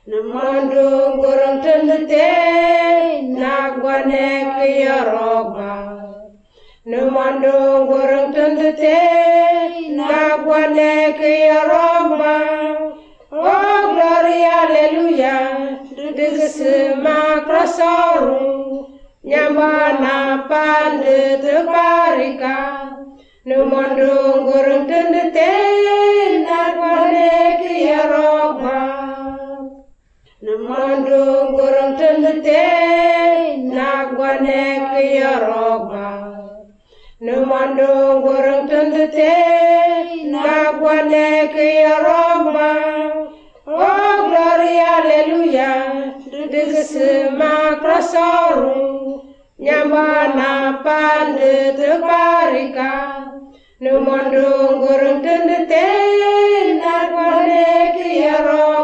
Namandu gurung tundute nagwane kiyaroba. Namandu gurung tundute nagwane kiyaroba. Oh glory hallelujah. Digsma krasoru nyamana pande tebarika. Namandu gurung tundute nagwane kiyaroba. Namandu gurung tundute nagwane kiyaroba. Namandu gurung tundute nagwane kiyaroba. Oh glory hallelujah. Digsma krasoru nyamana pande tebarika. Namandu gurung tundute nagwane kiyaroba.